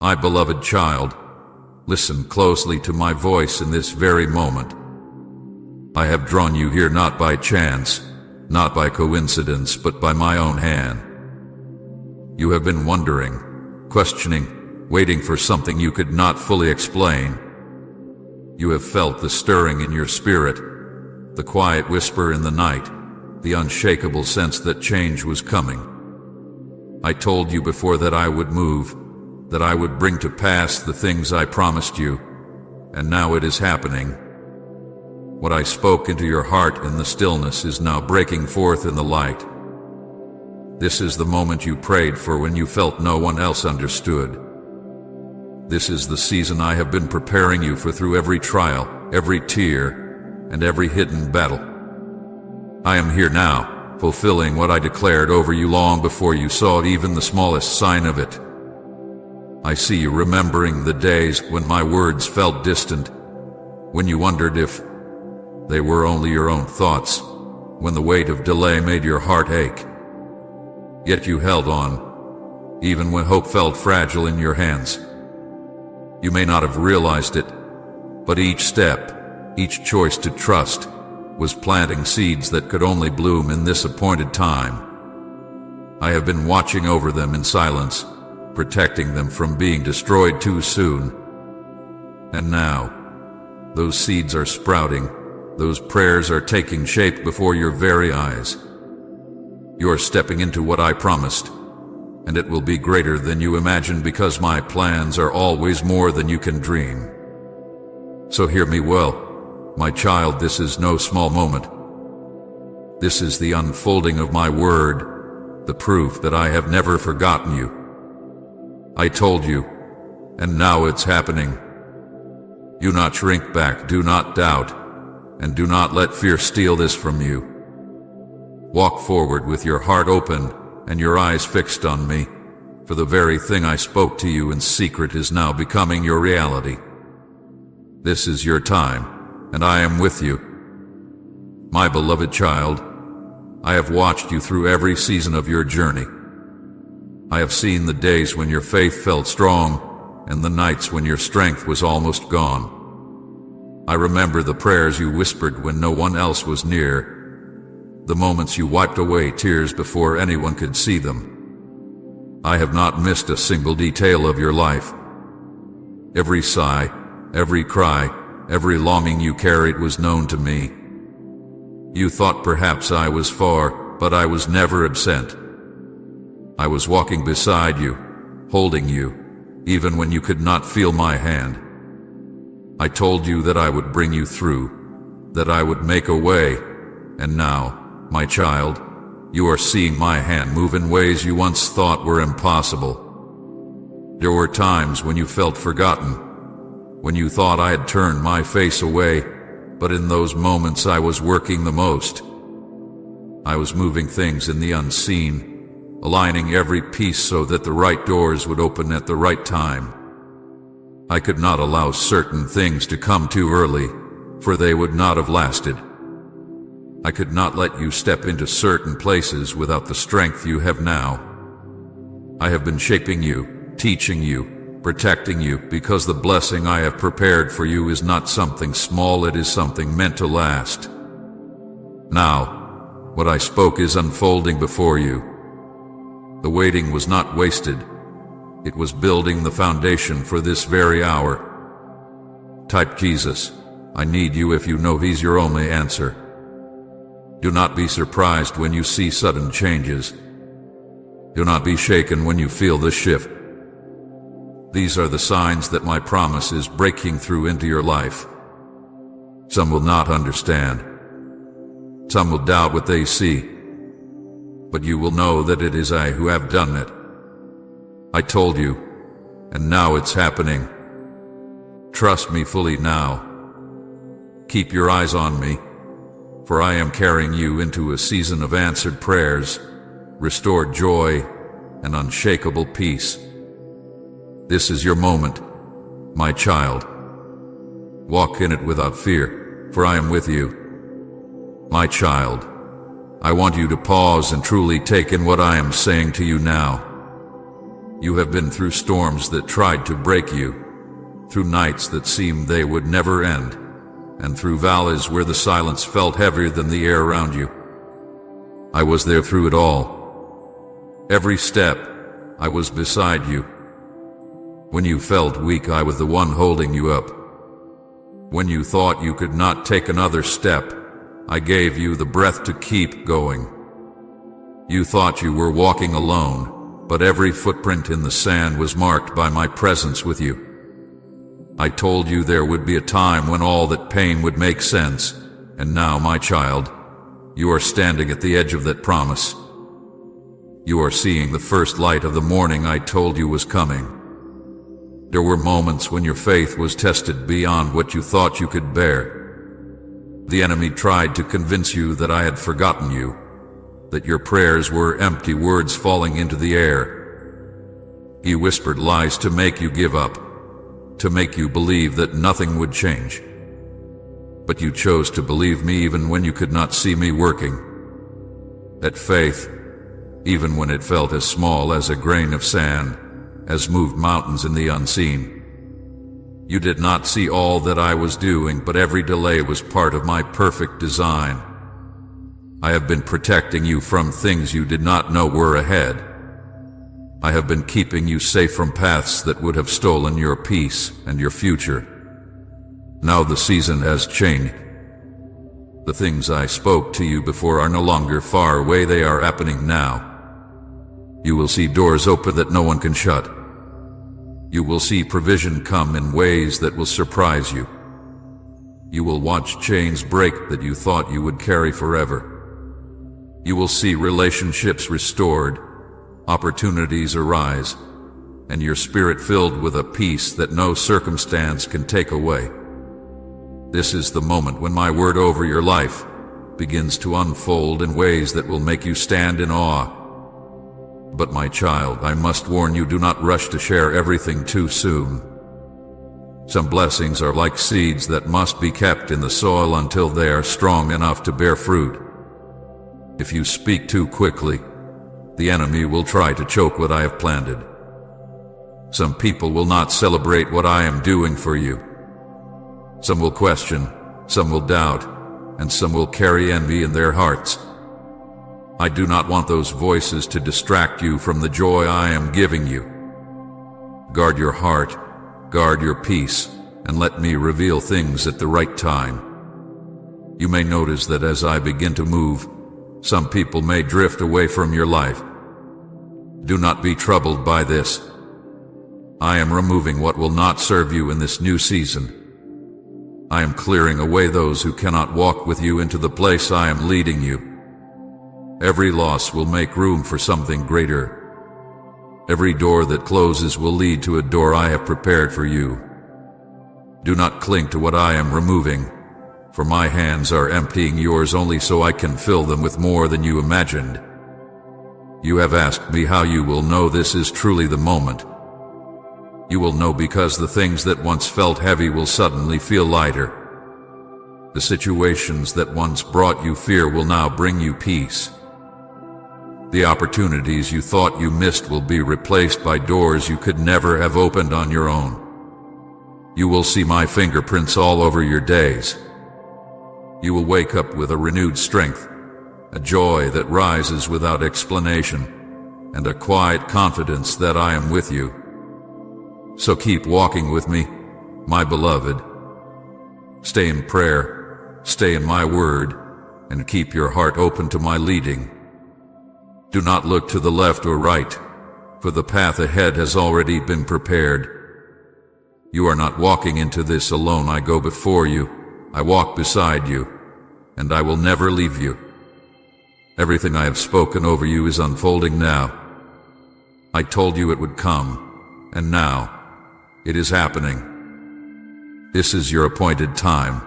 My beloved child, listen closely to my voice in this very moment. I have drawn you here not by chance, not by coincidence, but by my own hand. You have been wondering, questioning, waiting for something you could not fully explain. You have felt the stirring in your spirit, the quiet whisper in the night, the unshakable sense that change was coming. I told you before that I would move, that I would bring to pass the things I promised you, and now it is happening. What I spoke into your heart in the stillness is now breaking forth in the light. This is the moment you prayed for when you felt no one else understood. This is the season I have been preparing you for through every trial, every tear, and every hidden battle. I am here now, fulfilling what I declared over you long before you saw even the smallest sign of it. I see you remembering the days when my words felt distant, when you wondered if they were only your own thoughts, when the weight of delay made your heart ache. Yet you held on, even when hope felt fragile in your hands. You may not have realized it, but each step, each choice to trust, was planting seeds that could only bloom in this appointed time. I have been watching over them in silence, protecting them from being destroyed too soon. And now, those seeds are sprouting, those prayers are taking shape before your very eyes. You are stepping into what I promised, and it will be greater than you imagine because my plans are always more than you can dream. So hear me well, my child, this is no small moment. This is the unfolding of my word, the proof that I have never forgotten you. I told you, and now it's happening. Do not shrink back, do not doubt, and do not let fear steal this from you. Walk forward with your heart open and your eyes fixed on me, for the very thing I spoke to you in secret is now becoming your reality. This is your time, and I am with you. My beloved child, I have watched you through every season of your journey. I have seen the days when your faith felt strong, and the nights when your strength was almost gone. I remember the prayers you whispered when no one else was near, the moments you wiped away tears before anyone could see them. I have not missed a single detail of your life. Every sigh, every cry, every longing you carried was known to me. You thought perhaps I was far, but I was never absent. I was walking beside you, holding you, even when you could not feel my hand. I told you that I would bring you through, that I would make a way, and now, my child, you are seeing my hand move in ways you once thought were impossible. There were times when you felt forgotten, when you thought I had turned my face away, but in those moments I was working the most. I was moving things in the unseen, aligning every piece so that the right doors would open at the right time. I could not allow certain things to come too early, for they would not have lasted. I could not let you step into certain places without the strength you have now. I have been shaping you, teaching you, protecting you, because the blessing I have prepared for you is not something small, it is something meant to last. Now, what I spoke is unfolding before you. The waiting was not wasted. It was building the foundation for this very hour. Type Jesus, I need you if you know He's your only answer. Do not be surprised when you see sudden changes. Do not be shaken when you feel the shift. These are the signs that my promise is breaking through into your life. Some will not understand. Some will doubt what they see. But you will know that it is I who have done it. I told you, and now it's happening. Trust me fully now. Keep your eyes on me, for I am carrying you into a season of answered prayers, restored joy, and unshakable peace. This is your moment, my child. Walk in it without fear, for I am with you. My child, I want you to pause and truly take in what I am saying to you now. You have been through storms that tried to break you, through nights that seemed they would never end, and through valleys where the silence felt heavier than the air around you. I was there through it all. Every step, I was beside you. When you felt weak, I was the one holding you up. When you thought you could not take another step, I gave you the breath to keep going. You thought you were walking alone, but every footprint in the sand was marked by my presence with you. I told you there would be a time when all that pain would make sense, and now, my child, you are standing at the edge of that promise. You are seeing the first light of the morning I told you was coming. There were moments when your faith was tested beyond what you thought you could bear. The enemy tried to convince you that I had forgotten you, that your prayers were empty words falling into the air. He whispered lies to make you give up, to make you believe that nothing would change. But you chose to believe me even when you could not see me working. That faith, even when it felt as small as a grain of sand, has moved mountains in the unseen. You did not see all that I was doing, but every delay was part of my perfect design. I have been protecting you from things you did not know were ahead. I have been keeping you safe from paths that would have stolen your peace and your future. Now the season has changed. The things I spoke to you before are no longer far away, they are happening now. You will see doors open that no one can shut. You will see provision come in ways that will surprise you. You will watch chains break that you thought you would carry forever. You will see relationships restored, opportunities arise, and your spirit filled with a peace that no circumstance can take away. This is the moment when my word over your life begins to unfold in ways that will make you stand in awe. But my child, I must warn you, do not rush to share everything too soon. Some blessings are like seeds that must be kept in the soil until they are strong enough to bear fruit. If you speak too quickly, the enemy will try to choke what I have planted. Some people will not celebrate what I am doing for you. Some will question, some will doubt, and some will carry envy in their hearts. I do not want those voices to distract you from the joy I am giving you. Guard your heart, guard your peace, and let me reveal things at the right time. You may notice that as I begin to move, some people may drift away from your life. Do not be troubled by this. I am removing what will not serve you in this new season. I am clearing away those who cannot walk with you into the place I am leading you. Every loss will make room for something greater. Every door that closes will lead to a door I have prepared for you. Do not cling to what I am removing, for my hands are emptying yours only so I can fill them with more than you imagined. You have asked me how you will know this is truly the moment. You will know because the things that once felt heavy will suddenly feel lighter. The situations that once brought you fear will now bring you peace. The opportunities you thought you missed will be replaced by doors you could never have opened on your own. You will see my fingerprints all over your days. You will wake up with a renewed strength, a joy that rises without explanation, and a quiet confidence that I am with you. So keep walking with me, my beloved. Stay in prayer, stay in my word, and keep your heart open to my leading. Do not look to the left or right, for the path ahead has already been prepared. You are not walking into this alone. I go before you, I walk beside you, and I will never leave you. Everything I have spoken over you is unfolding now. I told you it would come, and now it is happening. This is your appointed time.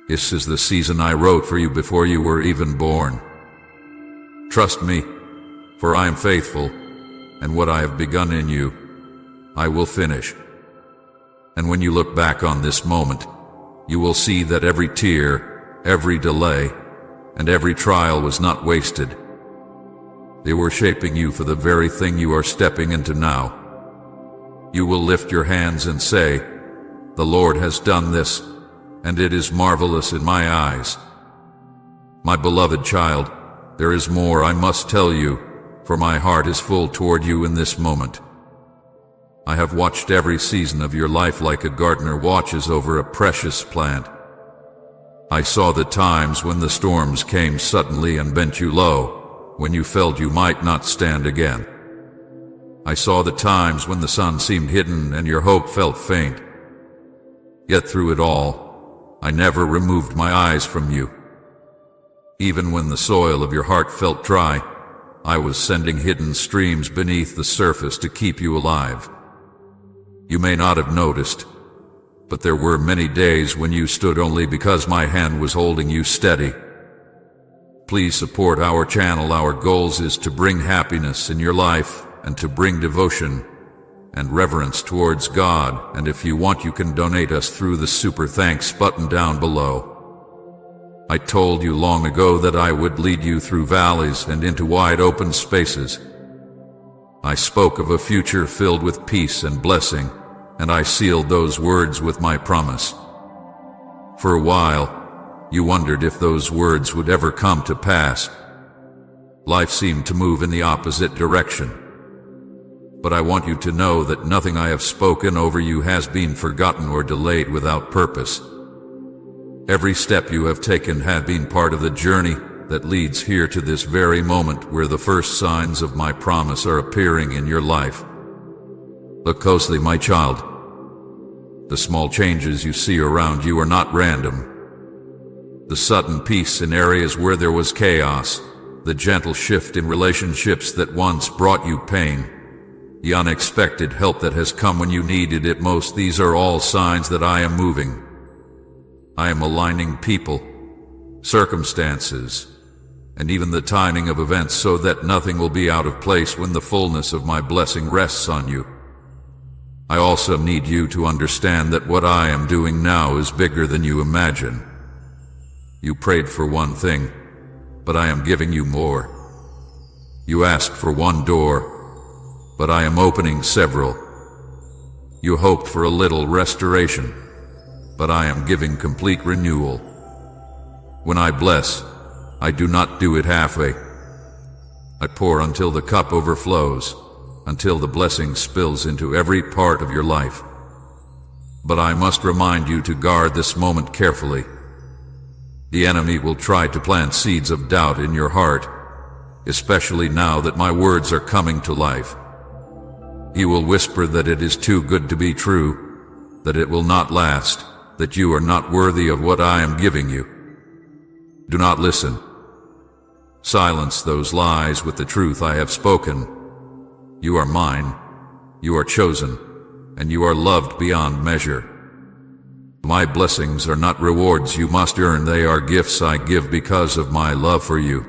This is the season I wrote for you before you were even born. Trust me, for I am faithful, and what I have begun in you, I will finish. And when you look back on this moment, you will see that every tear, every delay, and every trial was not wasted. They were shaping you for the very thing you are stepping into now. You will lift your hands and say, "The Lord has done this, and it is marvelous in my eyes." My beloved child, there is more I must tell you, for my heart is full toward you in this moment. I have watched every season of your life like a gardener watches over a precious plant. I saw the times when the storms came suddenly and bent you low, when you felt you might not stand again. I saw the times when the sun seemed hidden and your hope felt faint. Yet through it all, I never removed my eyes from you. Even when the soil of your heart felt dry, I was sending hidden streams beneath the surface to keep you alive. You may not have noticed, but there were many days when you stood only because my hand was holding you steady. Please support our channel. Our goals is to bring happiness in your life and to bring devotion and reverence towards God, and if you want you can donate us through the super thanks button down below. I told you long ago that I would lead you through valleys and into wide open spaces. I spoke of a future filled with peace and blessing, and I sealed those words with my promise. For a while, you wondered if those words would ever come to pass. Life seemed to move in the opposite direction. But I want you to know that nothing I have spoken over you has been forgotten or delayed without purpose. Every step you have taken has been part of the journey that leads here to this very moment where the first signs of my promise are appearing in your life. Look closely, my child. The small changes you see around you are not random. The sudden peace in areas where there was chaos, the gentle shift in relationships that once brought you pain, the unexpected help that has come when you needed it most, these are all signs that I am moving. I am aligning people, circumstances, and even the timing of events so that nothing will be out of place when the fullness of my blessing rests on you. I also need you to understand that what I am doing now is bigger than you imagine. You prayed for one thing, but I am giving you more. You asked for one door, but I am opening several. You hoped for a little restoration, but I am giving complete renewal. When I bless, I do not do it halfway. I pour until the cup overflows, until the blessing spills into every part of your life. But I must remind you to guard this moment carefully. The enemy will try to plant seeds of doubt in your heart, especially now that my words are coming to life. He will whisper that it is too good to be true, that it will not last, that you are not worthy of what I am giving you. Do not listen. Silence those lies with the truth I have spoken. You are mine, you are chosen, and you are loved beyond measure. My blessings are not rewards you must earn, they are gifts I give because of my love for you.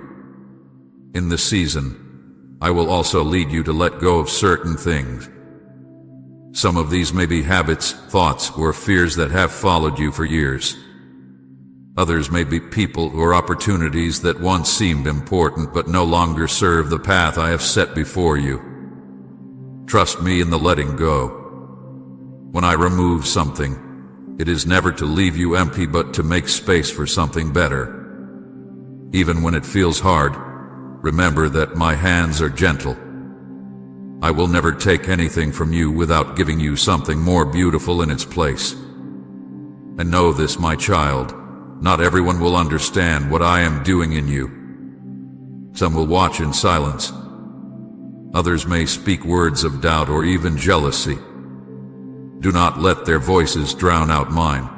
In this season, I will also lead you to let go of certain things. Some of these may be habits, thoughts, or fears that have followed you for years. Others may be people or opportunities that once seemed important but no longer serve the path I have set before you. Trust me in the letting go. When I remove something, it is never to leave you empty but to make space for something better. Even when it feels hard, remember that my hands are gentle. I will never take anything from you without giving you something more beautiful in its place. And know this, my child, not everyone will understand what I am doing in you. Some will watch in silence. Others may speak words of doubt or even jealousy. Do not let their voices drown out mine.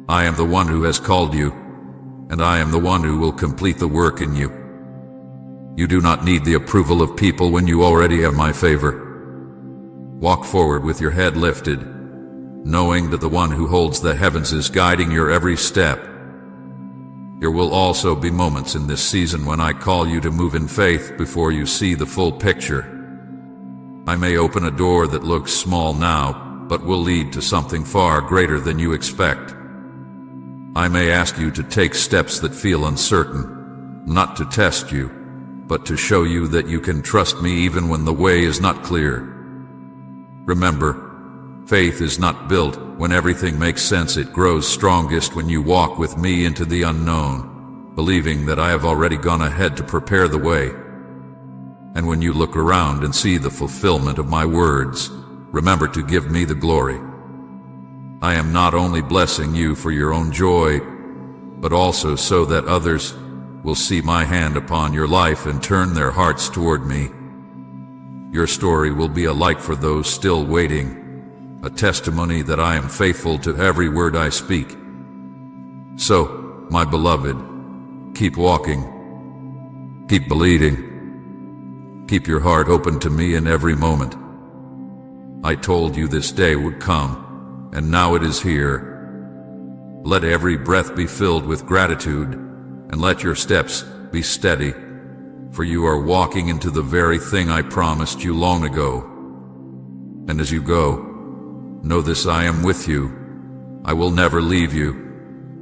I am the one who has called you, and I am the one who will complete the work in you. You do not need the approval of people when you already have my favor. Walk forward with your head lifted, knowing that the one who holds the heavens is guiding your every step. There will also be moments in this season when I call you to move in faith before you see the full picture. I may open a door that looks small now, but will lead to something far greater than you expect. I may ask you to take steps that feel uncertain, not to test you, but to show you that you can trust me even when the way is not clear. Remember, faith is not built when everything makes sense. It grows strongest when you walk with me into the unknown, believing that I have already gone ahead to prepare the way. And when you look around and see the fulfillment of my words, remember to give me the glory. I am not only blessing you for your own joy, but also so that others will see my hand upon your life and turn their hearts toward me. Your story will be a light for those still waiting, a testimony that I am faithful to every word I speak. So, my beloved, keep walking, keep believing, keep your heart open to me in every moment. I told you this day would come, and now it is here. Let every breath be filled with gratitude, and let your steps be steady, for you are walking into the very thing I promised you long ago. And as you go, know this: I am with you. I will never leave you,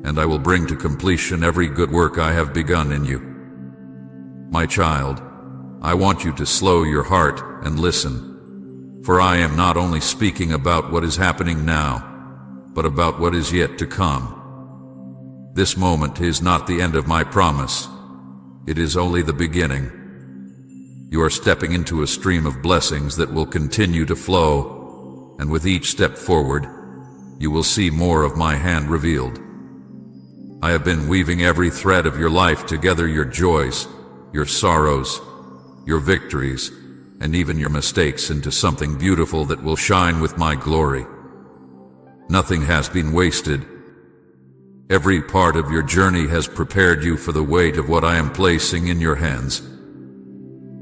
and I will bring to completion every good work I have begun in you. My child, I want you to slow your heart and listen, for I am not only speaking about what is happening now, but about what is yet to come. This moment is not the end of my promise. It is only the beginning. You are stepping into a stream of blessings that will continue to flow, and with each step forward, you will see more of my hand revealed. I have been weaving every thread of your life together, your joys, your sorrows, your victories, and even your mistakes, into something beautiful that will shine with my glory. Nothing has been wasted. Every part of your journey has prepared you for the weight of what I am placing in your hands.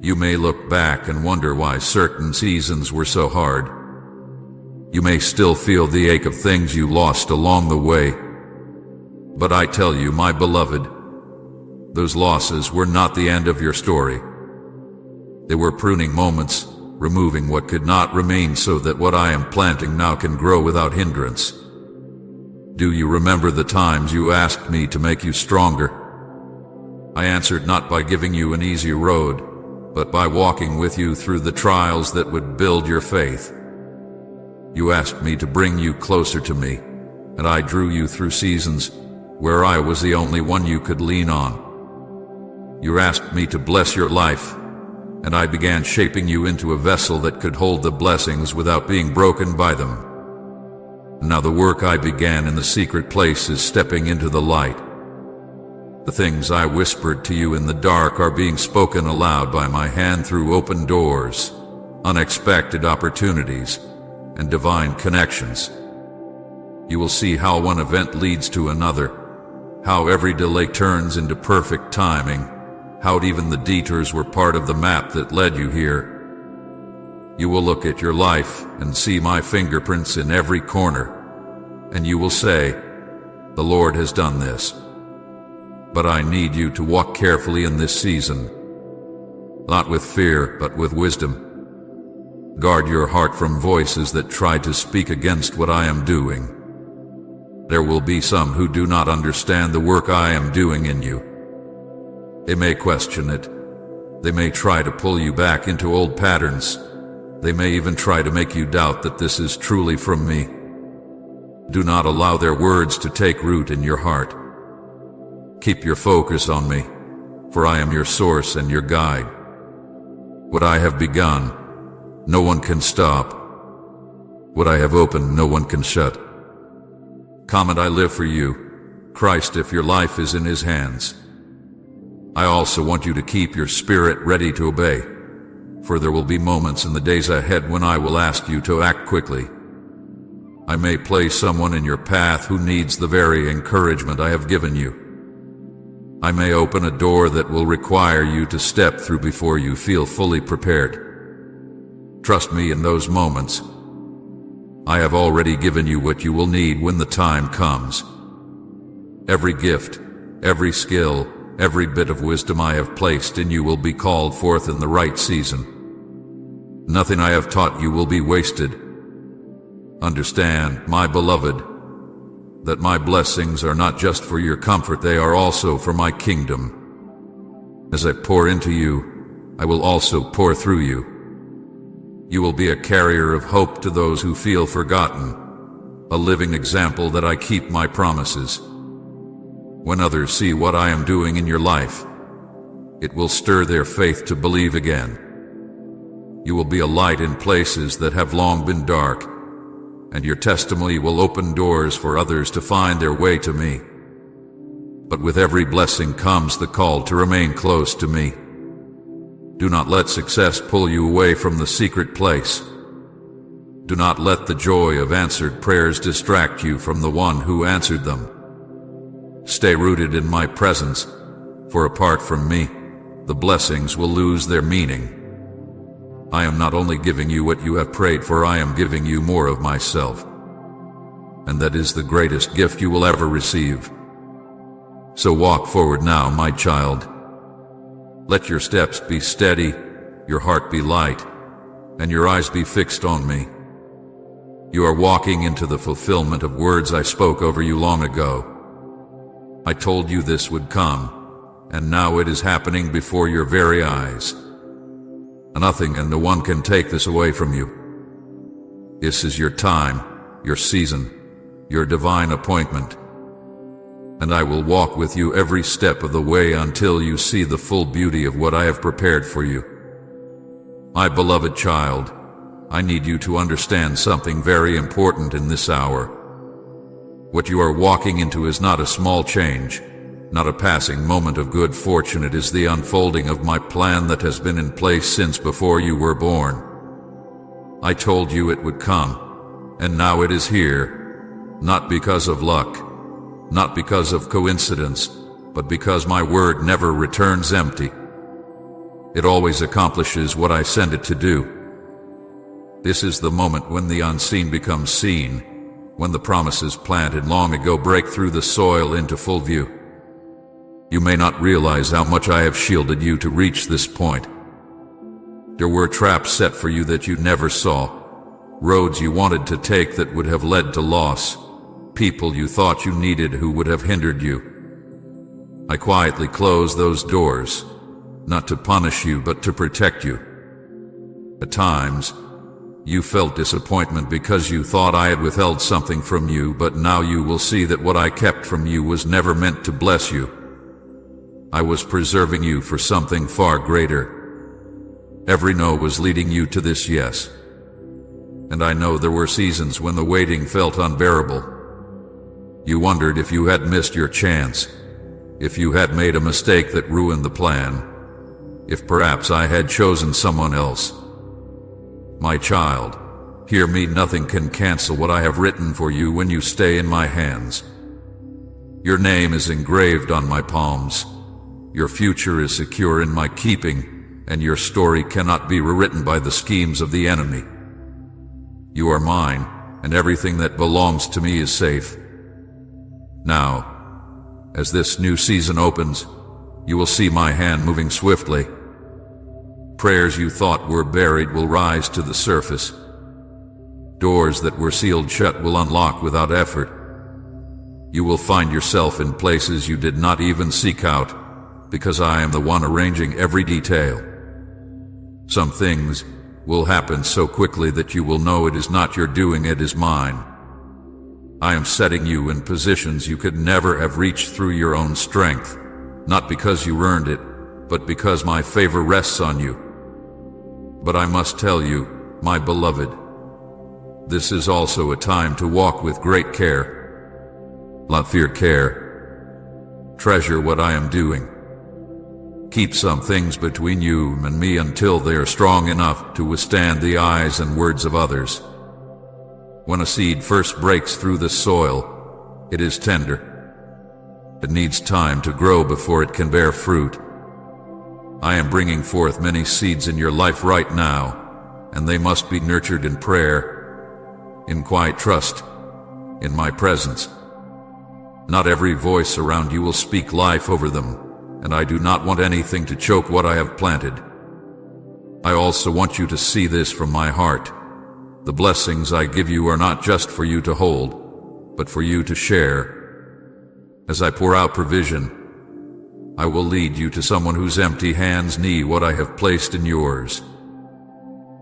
You may look back and wonder why certain seasons were so hard. You may still feel the ache of things you lost along the way. But I tell you, my beloved, those losses were not the end of your story. They were pruning moments, removing what could not remain so that what I am planting now can grow without hindrance. Do you remember the times you asked me to make you stronger? I answered not by giving you an easy road, but by walking with you through the trials that would build your faith. You asked me to bring you closer to me, and I drew you through seasons where I was the only one you could lean on. You asked me to bless your life, and I began shaping you into a vessel that could hold the blessings without being broken by them. Now the work I began in the secret place is stepping into the light. The things I whispered to you in the dark are being spoken aloud by my hand through open doors, unexpected opportunities, and divine connections. You will see how one event leads to another, how every delay turns into perfect timing, how even the detours were part of the map that led you here. You will look at your life and see my fingerprints in every corner, and you will say, "The Lord has done this." But I need you to walk carefully in this season, not with fear, but with wisdom. Guard your heart from voices that try to speak against what I am doing. There will be some who do not understand the work I am doing in you. They may question it. They may try to pull you back into old patterns. They may even try to make you doubt that this is truly from me. Do not allow their words to take root in your heart. Keep your focus on me, for I am your source and your guide. What I have begun, no one can stop. What I have opened, no one can shut. Comment, I live for you, Christ, if your life is in His hands. I also want you to keep your spirit ready to obey, for there will be moments in the days ahead when I will ask you to act quickly. I may place someone in your path who needs the very encouragement I have given you. I may open a door that will require you to step through before you feel fully prepared. Trust me in those moments. I have already given you what you will need when the time comes. Every gift, every skill, every bit of wisdom I have placed in you will be called forth in the right season. Nothing I have taught you will be wasted. Understand, my beloved, that my blessings are not just for your comfort, they are also for my kingdom. As I pour into you, I will also pour through you. You will be a carrier of hope to those who feel forgotten, a living example that I keep my promises. When others see what I am doing in your life, it will stir their faith to believe again. You will be a light in places that have long been dark, and your testimony will open doors for others to find their way to me. But with every blessing comes the call to remain close to me. Do not let success pull you away from the secret place. Do not let the joy of answered prayers distract you from the one who answered them. Stay rooted in my presence, for apart from me, the blessings will lose their meaning. I am not only giving you what you have prayed for, I am giving you more of myself. And that is the greatest gift you will ever receive. So walk forward now, my child. Let your steps be steady, your heart be light, and your eyes be fixed on me. You are walking into the fulfillment of words I spoke over you long ago. I told you this would come, and now it is happening before your very eyes. Nothing and no one can take this away from you. This is your time, your season, your divine appointment. And I will walk with you every step of the way until you see the full beauty of what I have prepared for you. My beloved child, I need you to understand something very important in this hour. What you are walking into is not a small change, not a passing moment of good fortune. It is the unfolding of my plan that has been in place since before you were born. I told you it would come, and now it is here, not because of luck, not because of coincidence, but because my word never returns empty. It always accomplishes what I send it to do. This is the moment when the unseen becomes seen, when the promises planted long ago break through the soil into full view. You may not realize how much I have shielded you to reach this point. There were traps set for you that you never saw, roads you wanted to take that would have led to loss, people you thought you needed who would have hindered you. I quietly closed those doors, not to punish you but to protect you. At times, you felt disappointment because you thought I had withheld something from you, but now you will see that what I kept from you was never meant to bless you. I was preserving you for something far greater. Every no was leading you to this yes. And I know there were seasons when the waiting felt unbearable. You wondered if you had missed your chance, if you had made a mistake that ruined the plan, if perhaps I had chosen someone else. My child, hear me, nothing can cancel what I have written for you when you stay in my hands. Your name is engraved on my palms. Your future is secure in my keeping, and your story cannot be rewritten by the schemes of the enemy. You are mine, and everything that belongs to me is safe. Now, as this new season opens, you will see my hand moving swiftly. Prayers you thought were buried will rise to the surface. Doors that were sealed shut will unlock without effort. You will find yourself in places you did not even seek out, because I am the one arranging every detail. Some things will happen so quickly that you will know it is not your doing, it is mine. I am setting you in positions you could never have reached through your own strength, not because you earned it, but because my favor rests on you. But I must tell you, my beloved, this is also a time to walk with great care. Not fear, care. Treasure what I am doing. Keep some things between you and me until they are strong enough to withstand the eyes and words of others. When a seed first breaks through the soil, it is tender. It needs time to grow before it can bear fruit. I am bringing forth many seeds in your life right now, and they must be nurtured in prayer, in quiet trust, in my presence. Not every voice around you will speak life over them, and I do not want anything to choke what I have planted. I also want you to see this from my heart. The blessings I give you are not just for you to hold, but for you to share. As I pour out provision, I will lead you to someone whose empty hands need what I have placed in yours.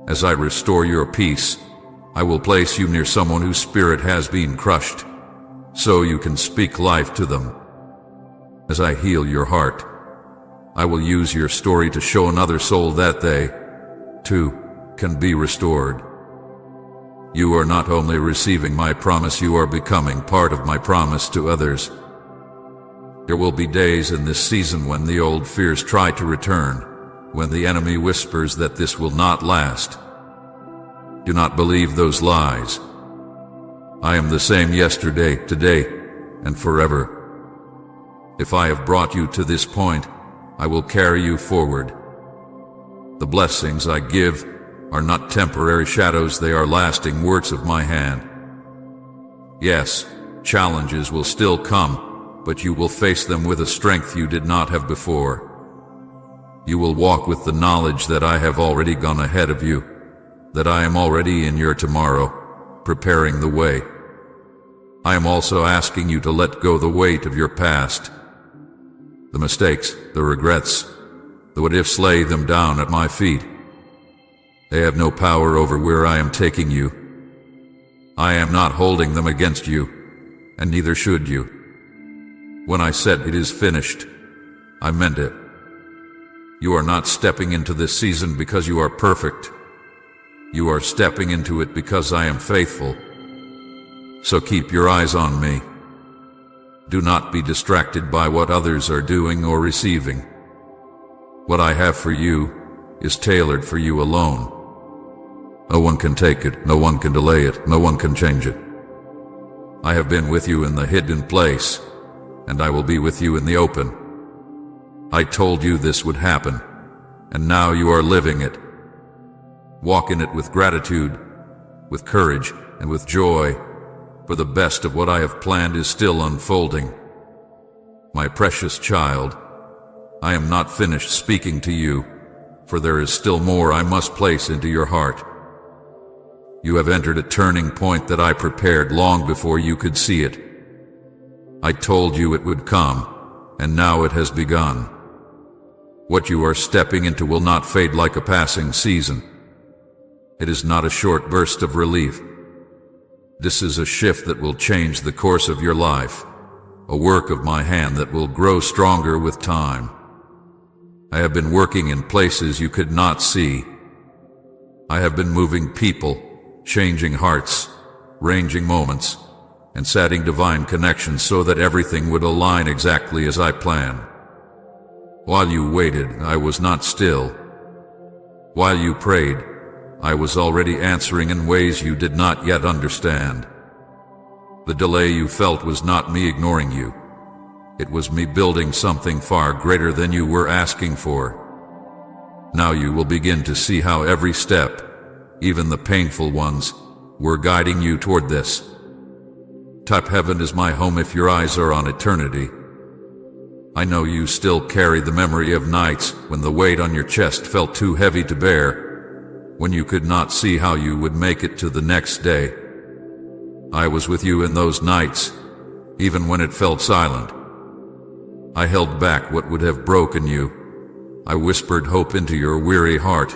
As I restore your peace, I will place you near someone whose spirit has been crushed, so you can speak life to them. As I heal your heart, I will use your story to show another soul that they, too, can be restored. You are not only receiving my promise, you are becoming part of my promise to others. There will be days in this season when the old fears try to return, when the enemy whispers that this will not last. Do not believe those lies. I am the same yesterday, today, and forever. If I have brought you to this point, I will carry you forward. The blessings I give are not temporary shadows, they are lasting works of my hand. Yes, challenges will still come, but you will face them with a strength you did not have before. You will walk with the knowledge that I have already gone ahead of you, that I am already in your tomorrow, preparing the way. I am also asking you to let go the weight of your past. The mistakes, the regrets, the what-ifs, lay them down at my feet. They have no power over where I am taking you. I am not holding them against you, and neither should you. When I said it is finished, I meant it. You are not stepping into this season because you are perfect. You are stepping into it because I am faithful. So keep your eyes on me. Do not be distracted by what others are doing or receiving. What I have for you is tailored for you alone. No one can take it, no one can delay it, no one can change it. I have been with you in the hidden place, and I will be with you in the open. I told you this would happen, and now you are living it. Walk in it with gratitude, with courage, and with joy, for the best of what I have planned is still unfolding. My precious child, I am not finished speaking to you, for there is still more I must place into your heart. You have entered a turning point that I prepared long before you could see it. I told you it would come, and now it has begun. What you are stepping into will not fade like a passing season. It is not a short burst of relief. This is a shift that will change the course of your life, a work of my hand that will grow stronger with time. I have been working in places you could not see. I have been moving people, changing hearts, arranging moments, and setting divine connections so that everything would align exactly as I planned. While you waited, I was not still. While you prayed, I was already answering in ways you did not yet understand. The delay you felt was not me ignoring you. It was me building something far greater than you were asking for. Now you will begin to see how every step, even the painful ones, were guiding you toward this. Type heaven is my home if your eyes are on eternity. I know you still carry the memory of nights when the weight on your chest felt too heavy to bear, when you could not see how you would make it to the next day. I was with you in those nights, even when it felt silent. I held back what would have broken you. I whispered hope into your weary heart,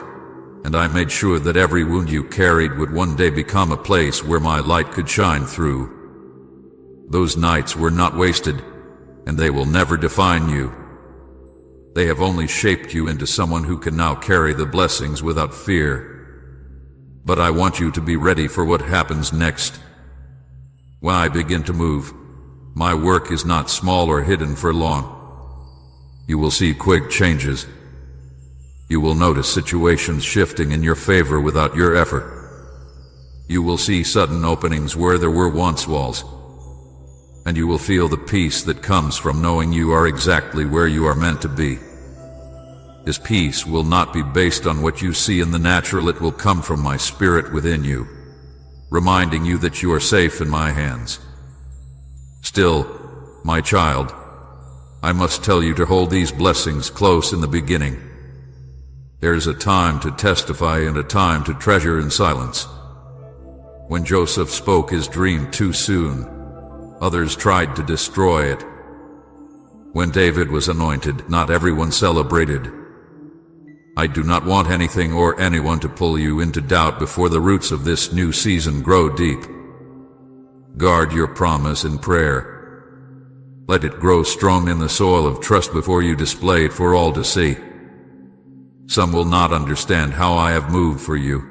and I made sure that every wound you carried would one day become a place where my light could shine through. Those nights were not wasted, and they will never define you. They have only shaped you into someone who can now carry the blessings without fear. But I want you to be ready for what happens next. When I begin to move, my work is not small or hidden for long. You will see quick changes. You will notice situations shifting in your favor without your effort. You will see sudden openings where there were once walls. And you will feel the peace that comes from knowing you are exactly where you are meant to be. This peace will not be based on what you see in the natural, it will come from my spirit within you, reminding you that you are safe in my hands. Still, my child, I must tell you to hold these blessings close in the beginning. There is a time to testify and a time to treasure in silence. When Joseph spoke his dream too soon, others tried to destroy it. When David was anointed, not everyone celebrated. I do not want anything or anyone to pull you into doubt before the roots of this new season grow deep. Guard your promise in prayer. Let it grow strong in the soil of trust before you display it for all to see. Some will not understand how I have moved for you.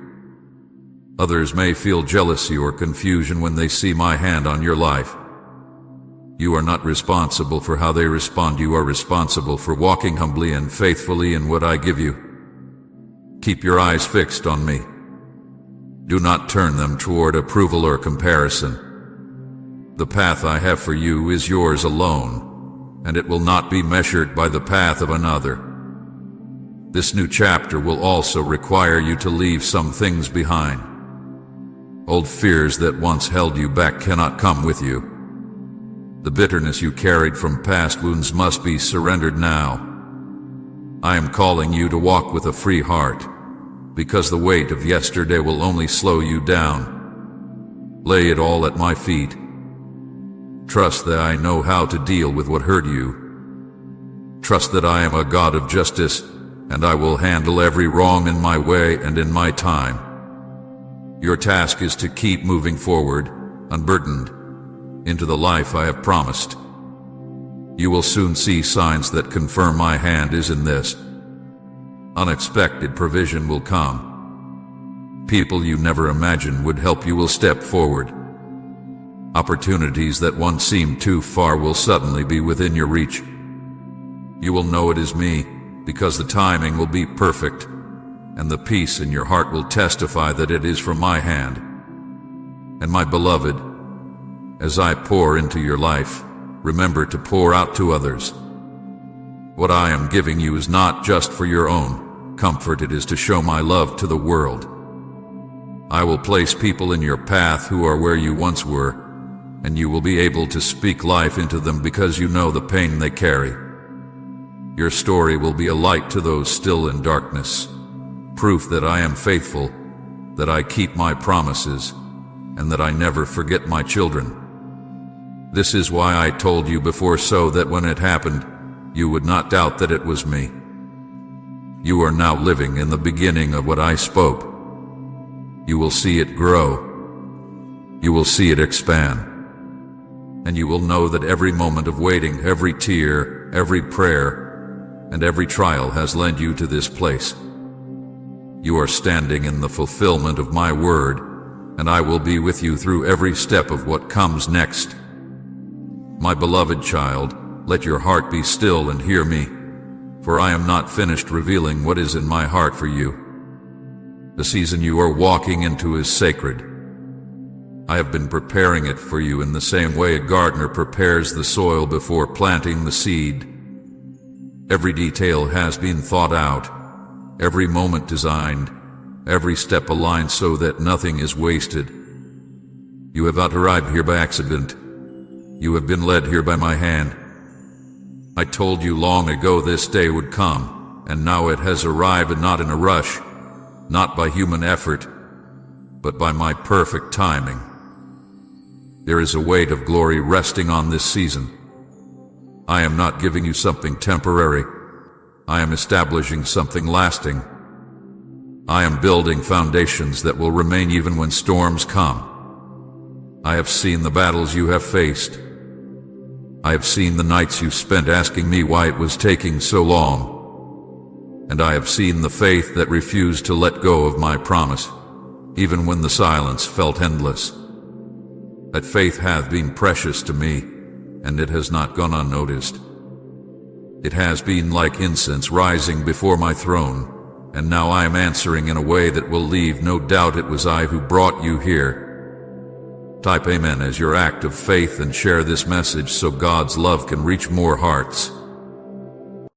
Others may feel jealousy or confusion when they see my hand on your life. You are not responsible for how they respond. You are responsible for walking humbly and faithfully in what I give you. Keep your eyes fixed on me. Do not turn them toward approval or comparison. The path I have for you is yours alone, and it will not be measured by the path of another. This new chapter will also require you to leave some things behind. Old fears that once held you back cannot come with you. The bitterness you carried from past wounds must be surrendered now. I am calling you to walk with a free heart, because the weight of yesterday will only slow you down. Lay it all at my feet. Trust that I know how to deal with what hurt you. Trust that I am a God of justice, and I will handle every wrong in my way and in my time. Your task is to keep moving forward, unburdened, into the life I have promised. You will soon see signs that confirm my hand is in this. Unexpected provision will come. People you never imagined would help you will step forward. Opportunities that once seemed too far will suddenly be within your reach. You will know it is me, because the timing will be perfect, and the peace in your heart will testify that it is from my hand. And my beloved, as I pour into your life, remember to pour out to others. What I am giving you is not just for your own comfort, it is to show my love to the world. I will place people in your path who are where you once were, and you will be able to speak life into them because you know the pain they carry. Your story will be a light to those still in darkness, proof that I am faithful, that I keep my promises, and that I never forget my children. This is why I told you before, so that when it happened, you would not doubt that it was me. You are now living in the beginning of what I spoke. You will see it grow. You will see it expand. And you will know that every moment of waiting, every tear, every prayer, and every trial has led you to this place. You are standing in the fulfillment of my word, and I will be with you through every step of what comes next. My beloved child, let your heart be still and hear me, for I am not finished revealing what is in my heart for you. The season you are walking into is sacred. I have been preparing it for you in the same way a gardener prepares the soil before planting the seed. Every detail has been thought out, every moment designed, every step aligned so that nothing is wasted. You have not arrived here by accident. You have been led here by my hand. I told you long ago this day would come, and now it has arrived, and not in a rush, not by human effort, but by my perfect timing. There is a weight of glory resting on this season. I am not giving you something temporary. I am establishing something lasting. I am building foundations that will remain even when storms come. I have seen the battles you have faced. I have seen the nights you spent asking me why it was taking so long. And I have seen the faith that refused to let go of my promise, even when the silence felt endless. That faith hath been precious to me, and it has not gone unnoticed. It has been like incense rising before my throne, and now I am answering in a way that will leave no doubt it was I who brought you here. Type Amen as your act of faith and share this message so God's love can reach more hearts.